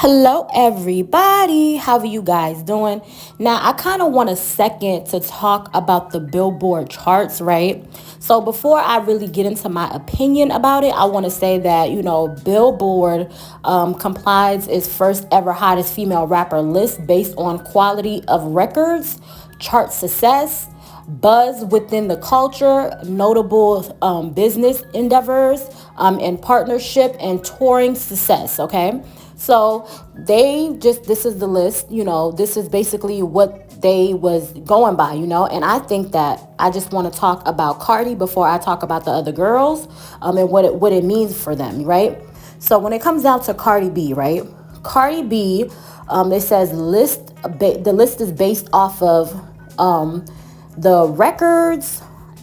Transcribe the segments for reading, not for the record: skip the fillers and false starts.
Hello, everybody. How are you guys doing? Now, I kind of want a second to talk about the Billboard charts, right? So, before I really get into my opinion about it, I want to say that, Billboard complies its first ever hottest female rapper list based on quality of records, chart success, buzz within the culture, notable business endeavors, and partnership and touring success. Okay, so this is the list. This is basically what they was going by. And I think that I just want to talk about Cardi before I talk about the other girls, and what it means for them, right? So when it comes down to Cardi B, right? Cardi B, it says the list is based off of the records,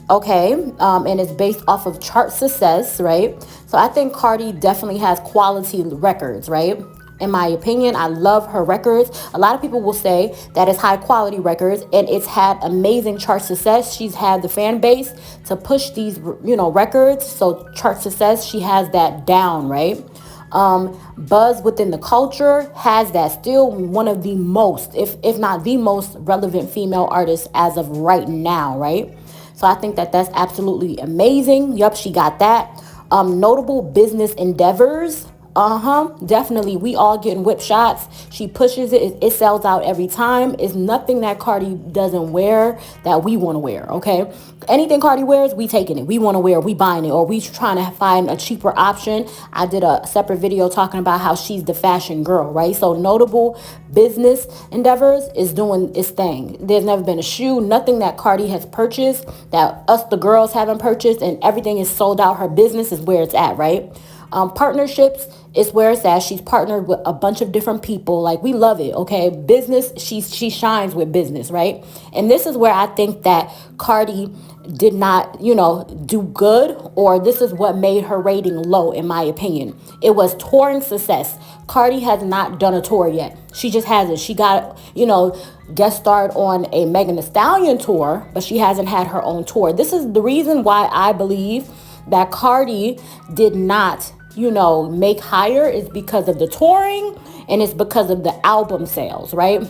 okay, and it's based off of chart success, right? So I think Cardi definitely has quality records, right? In my opinion, I love her records. A lot of people will say that it's high quality records and it's had amazing chart success. She's had the fan base to push these, records. So chart success, she has that down, right? Buzz within the culture has that. Still one of the most, if not the most relevant female artists as of right now, right? So I think that that's absolutely amazing. Yup, she got that. Notable business endeavors. Definitely. We all getting whip shots. She pushes it. It sells out every time. It's nothing that Cardi doesn't wear that we want to wear. Okay. Anything Cardi wears, we taking it. We want to wear. We buying it, or we trying to find a cheaper option. I did a separate video talking about how she's the fashion girl, right? So notable business endeavors is doing its thing. There's never been a shoe, nothing that Cardi has purchased that us the girls haven't purchased, and everything is sold out. Her business is where it's at, right? Partnerships is where it's at. She's partnered with a bunch of different people. Like, we love it. Okay. Business, she shines with business, right? And this is where I think that Cardi did not, do good, or this is what made her rating low, in my opinion. It was touring success. Cardi has not done a tour yet. She just hasn't. She got, guest starred on a Megan Thee Stallion tour, but she hasn't had her own tour. This is the reason why I believe that Cardi did not, make higher, is because of the touring, and it's because of the album sales, right?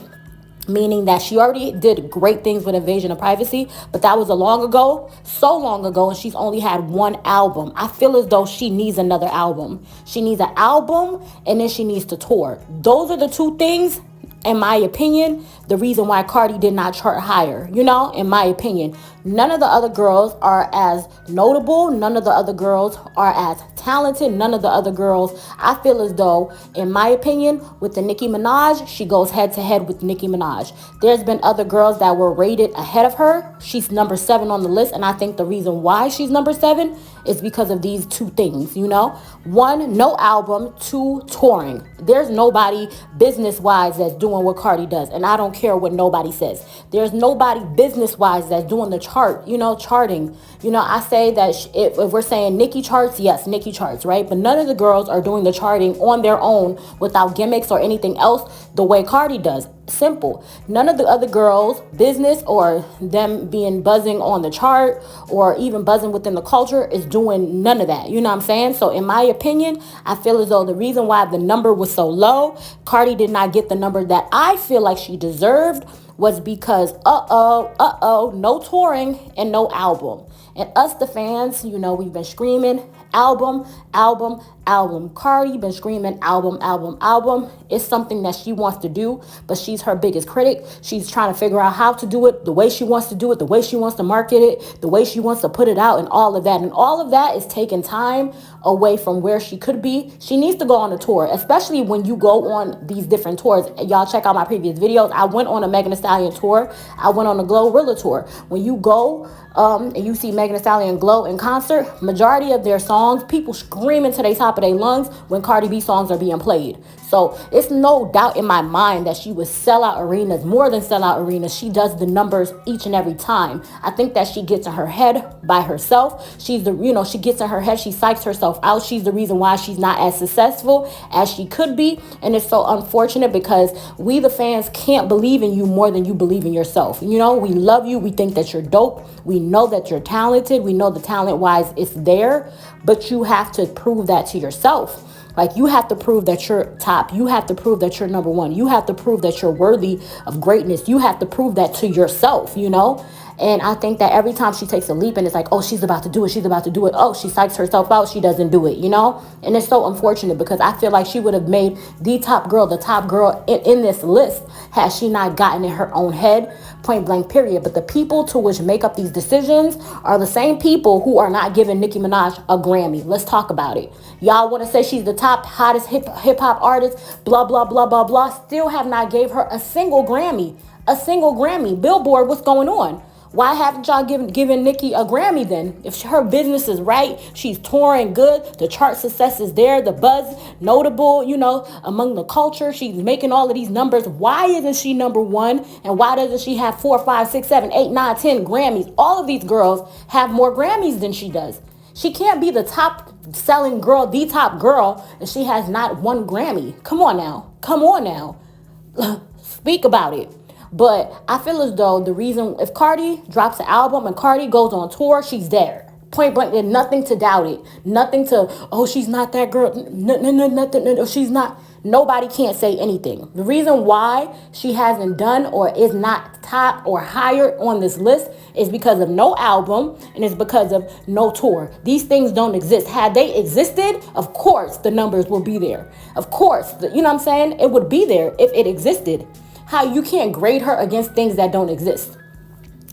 Meaning that she already did great things with Invasion of Privacy, but that was so long ago, and she's only had one album. I feel as though she needs another album. She needs an album, and then she needs to tour. Those are the two things, in my opinion, the reason why Cardi did not chart higher, in my opinion. None of the other girls are as notable. None of the other girls are as talented. None of the other girls, I feel as though, in my opinion, with the Nicki Minaj, she goes head to head with Nicki Minaj. There's been other girls that were rated ahead of her. She's number 7 on the list, and I think the reason why she's number 7 is because of these two things, 1, no album. 2, touring. There's nobody business-wise that's doing what Cardi does, and I don't care what nobody says. There's nobody business-wise that's doing the charting. I say that if we're saying Nicki charts, yes, Nicki charts, right? But none of the girls are doing the charting on their own without gimmicks or anything else the way Cardi does. Simple. None of the other girls, business or them being buzzing on the chart or even buzzing within the culture, is doing none of that. You know what I'm saying? So in my opinion, I feel as though the reason why the number was so low, Cardi did not get the number that I feel like she deserved, was because no touring and no album. And us, the fans, we've been screaming album, album, album. Cardi been screaming album, album, album. It's something that she wants to do, but she's her biggest critic. She's trying to figure out how to do it, the way she wants to do it, the way she wants to market it, the way she wants to put it out, and all of that. And all of that is taking time away from where she could be. She needs to go on a tour, especially when you go on these different tours. Y'all check out my previous videos. I went on a Megan Thee Stallion tour. I went on a Glorilla tour. When you go and you see Megan Thee Stallion and Glow in concert, majority of their songs, people screaming to the top of their lungs when Cardi B songs are being played. So it's no doubt in my mind that she would sell out arenas, more than sell out arenas. She does the numbers each and every time. I think that she gets in her head by herself. She gets in her head. She psychs herself out. She's the reason why she's not as successful as she could be. And it's so unfortunate because we, the fans, can't believe in you more than you believe in yourself. We love you. We think that you're dope. We know that you're talented. We know the talent wise it's there, but you have to prove that to yourself. Like, you have to prove that you're top. You have to prove that you're number one. You have to prove that you're worthy of greatness. You have to prove that to yourself, you know? And I think that every time she takes a leap and it's like, oh, she's about to do it. She's about to do it. Oh, she psychs herself out. She doesn't do it, you know? And it's so unfortunate because I feel like she would have made the top girl in this list had she not gotten in her own head, point blank, period. But the people to which make up these decisions are the same people who are not giving Nicki Minaj a Grammy. Let's talk about it. Y'all want to say she's the top hottest hip hop artist, blah, blah, blah, blah, blah. Still have not gave her a single Grammy. A single Grammy. Billboard, what's going on? Why haven't y'all given Nicki a Grammy then? If her business is right, she's touring good, the chart success is there, the buzz notable, you know, among the culture. She's making all of these numbers. Why isn't she number one? And why doesn't she have 4, 5, 6, 7, 8, 9, 10 Grammys? All of these girls have more Grammys than she does. She can't be the top selling girl, the top girl, if she has not one Grammy. Come on now. Come on now. Speak about it. But I feel as though the reason, if Cardi drops an album and Cardi goes on tour, she's there. Point blank, there's nothing to doubt it. Nothing to, oh, she's not that girl. No, she's not. Nobody can't say anything. The reason why she hasn't done or is not top or higher on this list is because of no album and it's because of no tour. These things don't exist. Had they existed, of course, the numbers will be there. Of course, you know what I'm saying? It would be there if it existed. How you can't grade her against things that don't exist.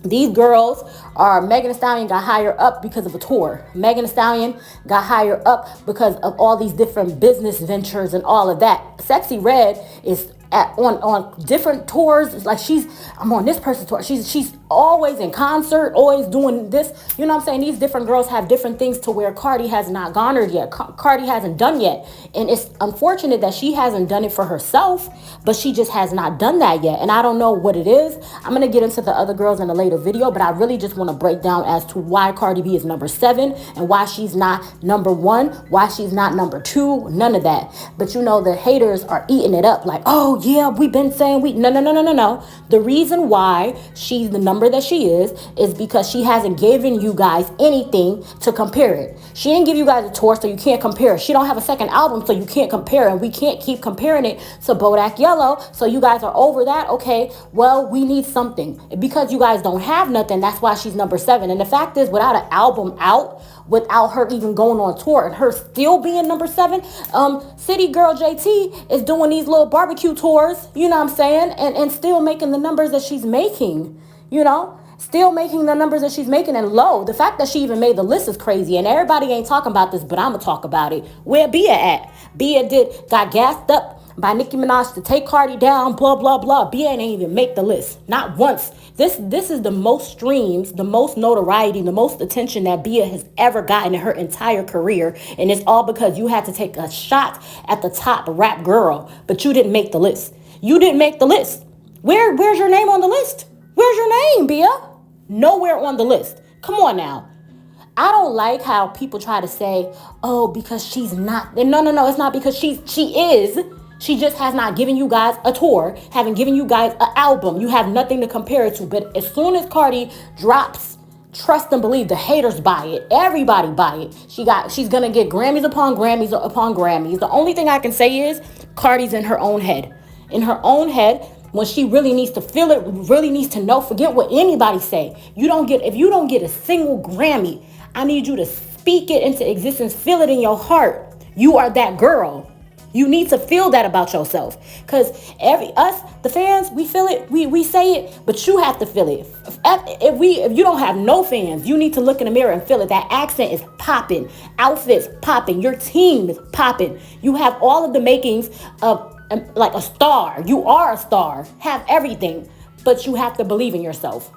These girls are, Megan Thee Stallion got higher up because of a tour. Megan Thee Stallion got higher up because of all these different business ventures and all of that. Sexy Red is on different tours. Like, I'm on this person's tour. She's always in concert, always doing this. You know what I'm saying? These different girls have different things to where Cardi has not garnered yet. Cardi hasn't done yet. And it's unfortunate that she hasn't done it for herself, but she just has not done that yet. And I don't know what it is. I'm going to get into the other girls in a later video, but I really just want to break down as to why Cardi B is number 7 and why she's not number 1, why she's not number 2, none of that. But you know, the haters are eating it up like, oh yeah, we've been saying no. The reason why she's the number that she is because she hasn't given you guys anything to compare it. She didn't give you guys a tour, so you can't compare. She don't have a second album, so you can't compare, and we can't keep comparing it to Bodak Yellow. So you guys are over that. Okay, well, we need something. Because you guys don't have nothing, that's why she's number 7. And the fact is, without an album out, without her even going on tour and her still being number 7, City Girl JT is doing these little barbecue tours, you know what I'm saying, and still making the numbers that she's making, you know, still making the numbers that she's making. And low, the fact that she even made the list is crazy, and everybody ain't talking about this, but I'm gonna talk about it. Where Bia at? Bia got gassed up by Nicki Minaj to take Cardi down, blah, blah, blah. Bia ain't even make the list. Not once. This is the most streams, the most notoriety, the most attention that Bia has ever gotten in her entire career. And it's all because you had to take a shot at the top rap girl, but you didn't make the list. You didn't make the list. Where's your name on the list? Where's your name, Bia? Nowhere on the list. Come on now. I don't like how people try to say, oh, because she's not. No. It's not because she is. She just has not given you guys a tour, haven't given you guys an album. You have nothing to compare it to. But as soon as Cardi drops, trust and believe, the haters buy it. Everybody buy it. She's going to get Grammys upon Grammys upon Grammys. The only thing I can say is Cardi's in her own head. In her own head, when she really needs to feel it, really needs to know, forget what anybody say. If you don't get a single Grammy, I need you to speak it into existence. Feel it in your heart. You are that girl. You need to feel that about yourself. Because the fans, we feel it, we say it, but you have to feel it. If you don't have no fans, you need to look in the mirror and feel it. That accent is popping, outfits popping, your team is popping. You have all of the makings of like a star. You are a star, have everything, but you have to believe in yourself.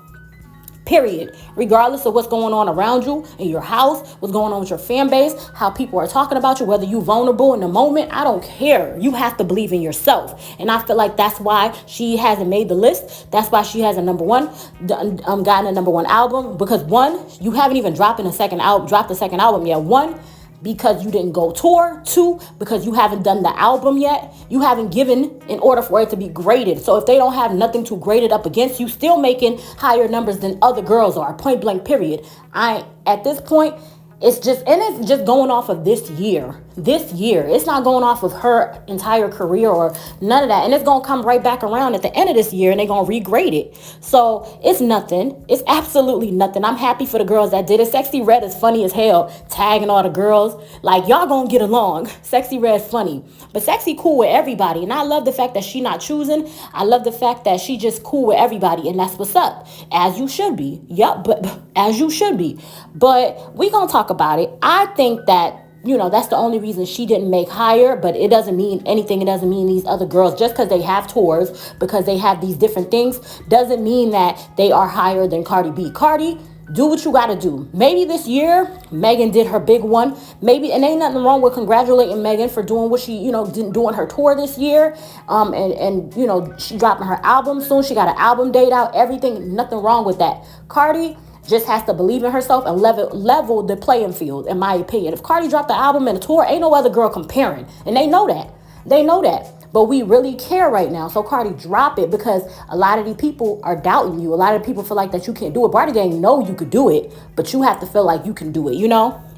Period. Regardless of what's going on around you, in your house, what's going on with your fan base, how people are talking about you, whether you're vulnerable in the moment, I don't care. You have to believe in yourself. And I feel like that's why she hasn't made the list. That's why she hasn't gotten a number 1 album. Because 1, you haven't even dropped the second album yet. 1, because you didn't go tour. 2, because you haven't done the album yet. You haven't given in order for it to be graded. So if they don't have nothing to grade it up against, you still making higher numbers than other girls are. Point blank, period. At this point, it's just going off of this year. this year. It's not going off of her entire career or none of that. And it's going to come right back around at the end of this year and they're going to regrade it. So it's nothing. It's absolutely nothing. I'm happy for the girls that did it. Sexy Red is funny as hell, tagging all the girls. Like, y'all going to get along. Sexy Red's funny. But Sexy cool with everybody. And I love the fact that she not choosing. I love the fact that she just cool with everybody. And that's what's up. As you should be. Yep, but as you should be. But we going to talk about it. I think that that's the only reason she didn't make higher, but it doesn't mean anything. It doesn't mean these other girls, just because they have tours, because they have these different things, doesn't mean that they are higher than Cardi B. Cardi, do what you got to do. Maybe this year, Megan did her big one. Maybe, and ain't nothing wrong with congratulating Megan for doing what she, doing her tour this year. And she dropping her album soon. She got an album date out, everything, nothing wrong with that. Cardi just has to believe in herself and level the playing field, in my opinion. If Cardi dropped the album and the tour, ain't no other girl comparing. And they know that. They know that. But we really care right now. So Cardi, drop it, because a lot of these people are doubting you. A lot of people feel like that you can't do it. Barty Gang know you could do it, but you have to feel like you can do it,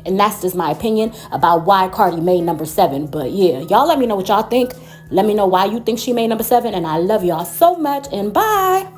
And that's just my opinion about why Cardi made number 7. But yeah, y'all let me know what y'all think. Let me know why you think she made number 7. And I love y'all so much. And bye.